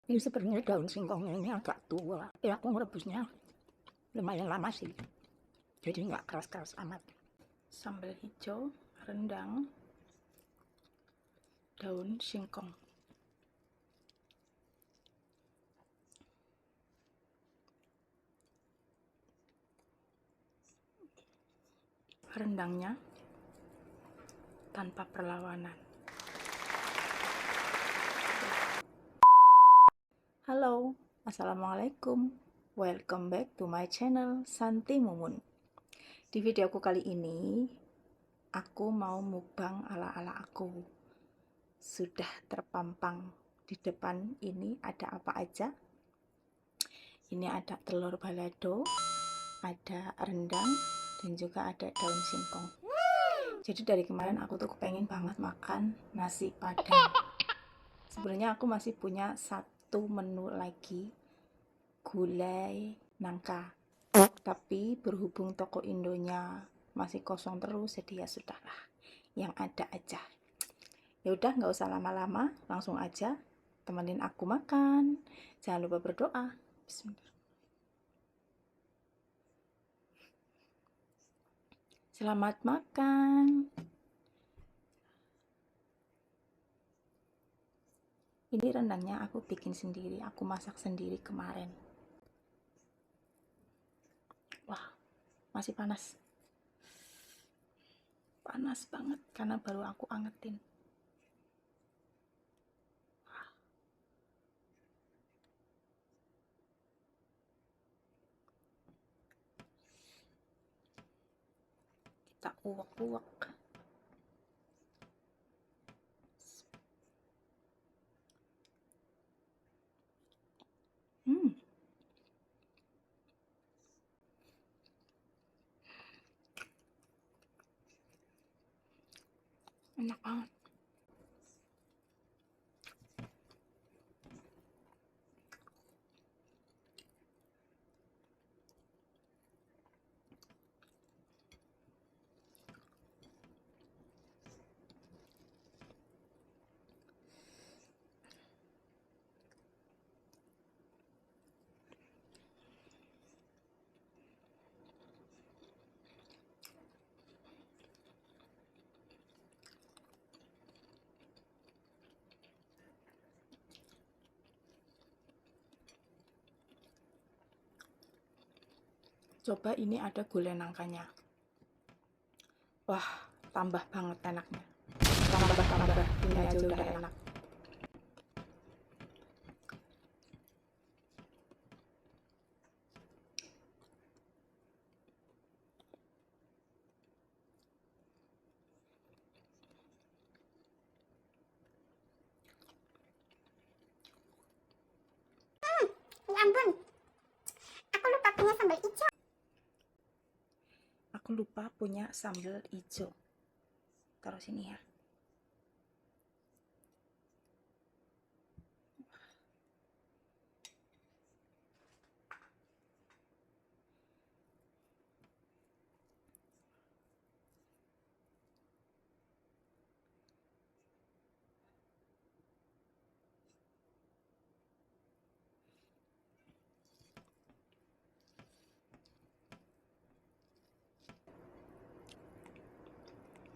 Ini sebenarnya daun singkongnya ini agak tua. Ya aku ngerebusnya lumayan lama sih. Jadi nggak keras-keras amat. Sambal hijau, rendang, daun singkong. Rendangnya tanpa perlawanan. Halo, assalamualaikum. Welcome back to my channel Santi Mumun. Di videoku kali ini, aku mau mukbang ala-ala aku. Sudah terpampang di depan ini ada apa aja? Ini ada telur balado, ada rendang, dan juga ada daun singkong. Jadi dari kemarin aku tuh kepengen banget makan nasi padang. Sebenarnya aku masih punya satu menu lagi, gulai nangka. Tapi berhubung toko Indonya masih kosong terus, jadi ya sudahlah, yang ada aja. Ya udah, nggak usah lama-lama, langsung aja temenin aku makan. Jangan lupa berdoa. Bismillah. Selamat makan. Ini rendangnya aku bikin sendiri, aku masak sendiri kemarin. Wah, masih panas. Panas banget karena baru aku angetin. Kita uwak-uwak. Hmm, enak banget. Coba ini ada gulai nangkanya. Wah, tambah banget enaknya. Tambah, ini aja udah enak. Ya ampun, aku lupa punya sambal hijau. Aku lupa punya sambal hijau. Taruh sini ya.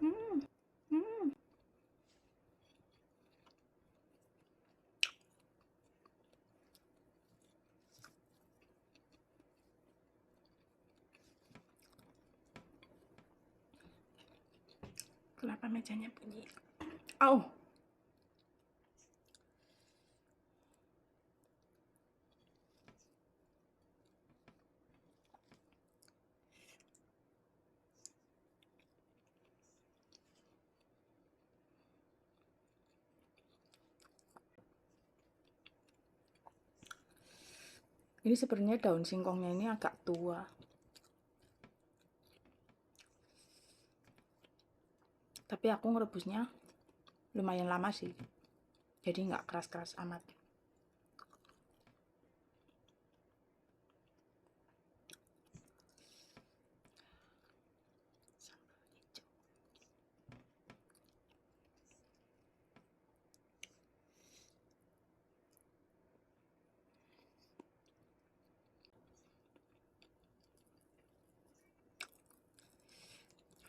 Hmm, hmm. Kenapa mejanya bunyi? Au. Ini sebenarnya daun singkongnya ini agak tua. Tapi aku ngerebusnya lumayan lama sih. Jadi nggak keras-keras amat.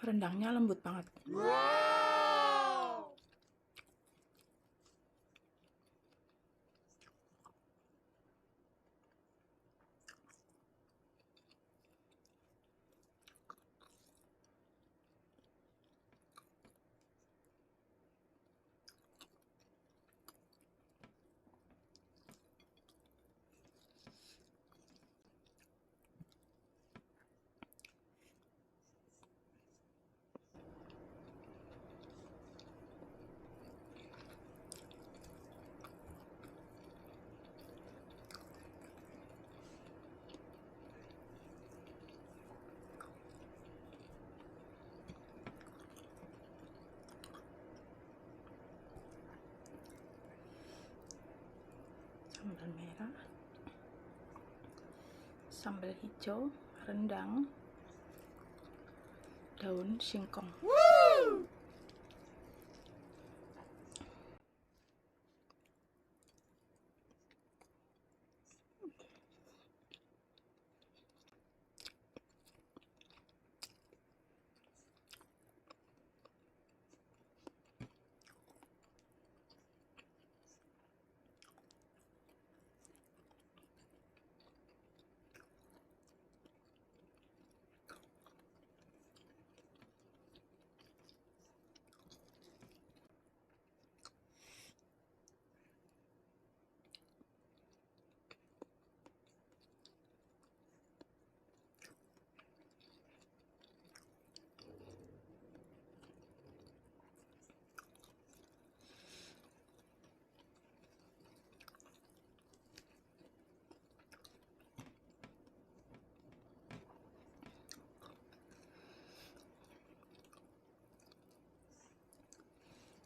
Rendangnya lembut banget. Sambal merah, sambal hijau, rendang, daun singkong.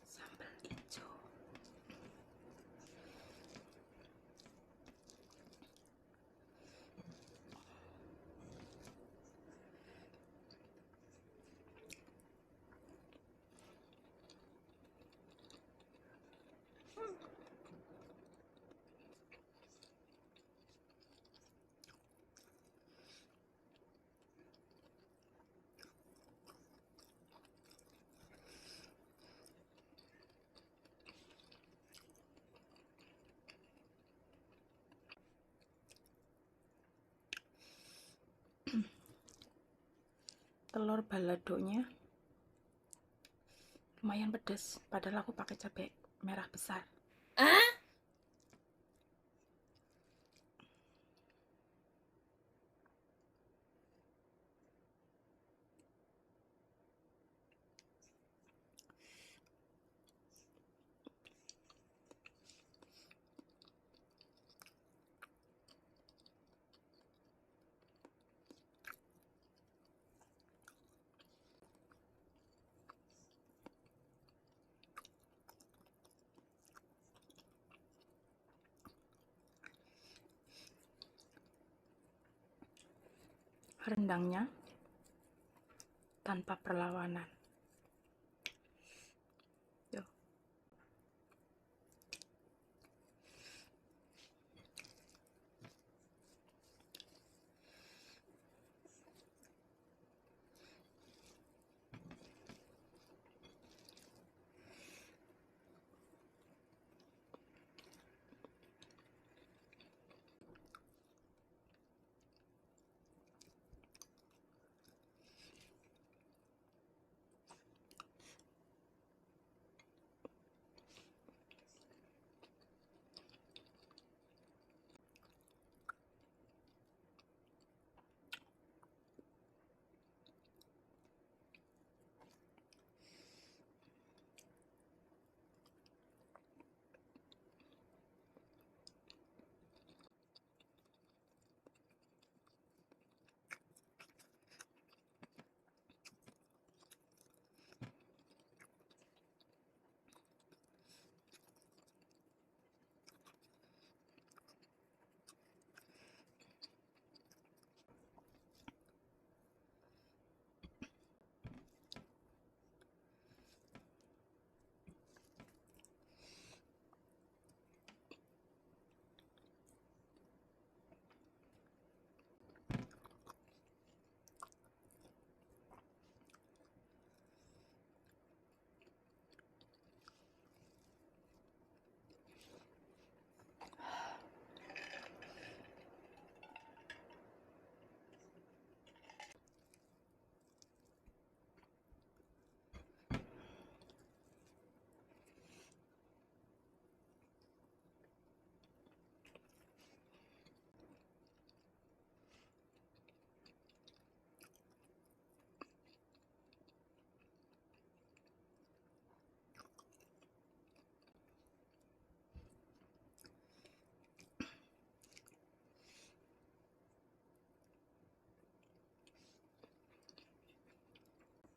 Sambal hijau. Telur baladonya lumayan pedas, padahal aku pakai cabai merah besar. Rendangnya tanpa perlawanan. Tuh.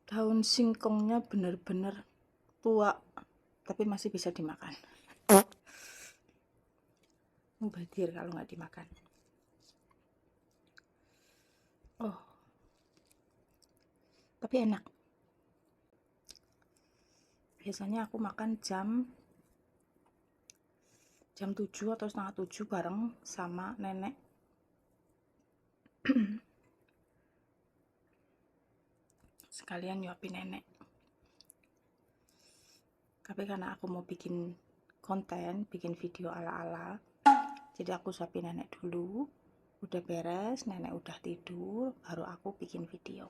Daun singkongnya bener-bener tua, tapi masih bisa dimakan. Mubadir kalau nggak dimakan. Oh, tapi enak. Biasanya aku makan jam 7 atau setengah 7 bareng sama nenek. Sekalian nyuapin nenek. Tapi karena aku mau bikin konten, bikin video ala-ala, jadi aku suapin nenek dulu. Udah beres, nenek udah tidur, baru aku bikin video.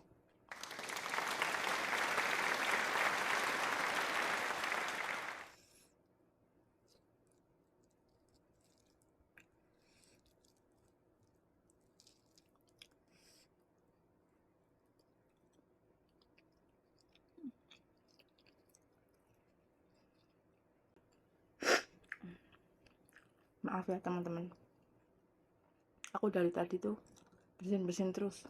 Maaf ya teman-teman, aku dari tadi tuh bersin-bersin terus.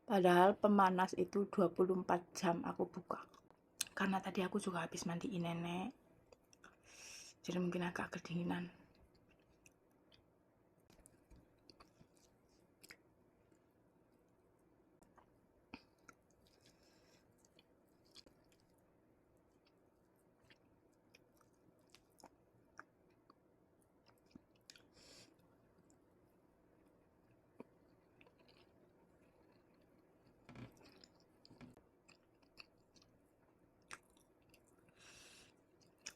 Padahal pemanas itu 24 jam aku buka. Karena tadi aku juga habis mandiin nenek, jadi mungkin agak kedinginan.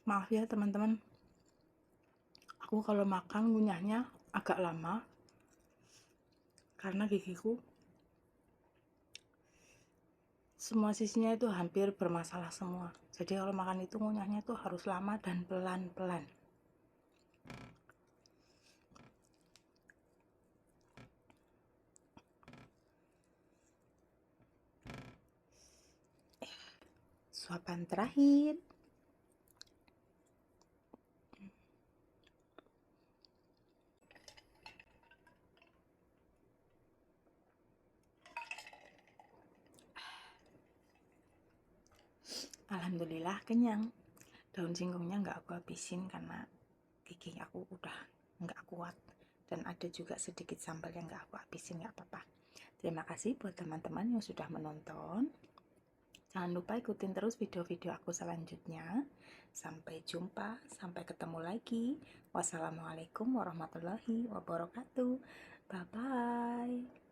Maaf ya teman-teman, aku kalau makan ngunyahnya agak lama karena gigiku semua sisinya itu hampir bermasalah semua. Jadi kalau makan itu ngunyahnya itu harus lama dan pelan-pelan. Suapan terakhir. Alhamdulillah kenyang. Daun singkongnya nggak aku habisin karena gigi aku udah nggak kuat. Dan ada juga sedikit sambal yang nggak aku habisin, nggak apa-apa. Terima kasih buat teman-teman yang sudah menonton. Jangan lupa ikutin terus video-video aku selanjutnya. Sampai jumpa, sampai ketemu lagi. Wassalamualaikum warahmatullahi wabarakatuh. Bye-bye.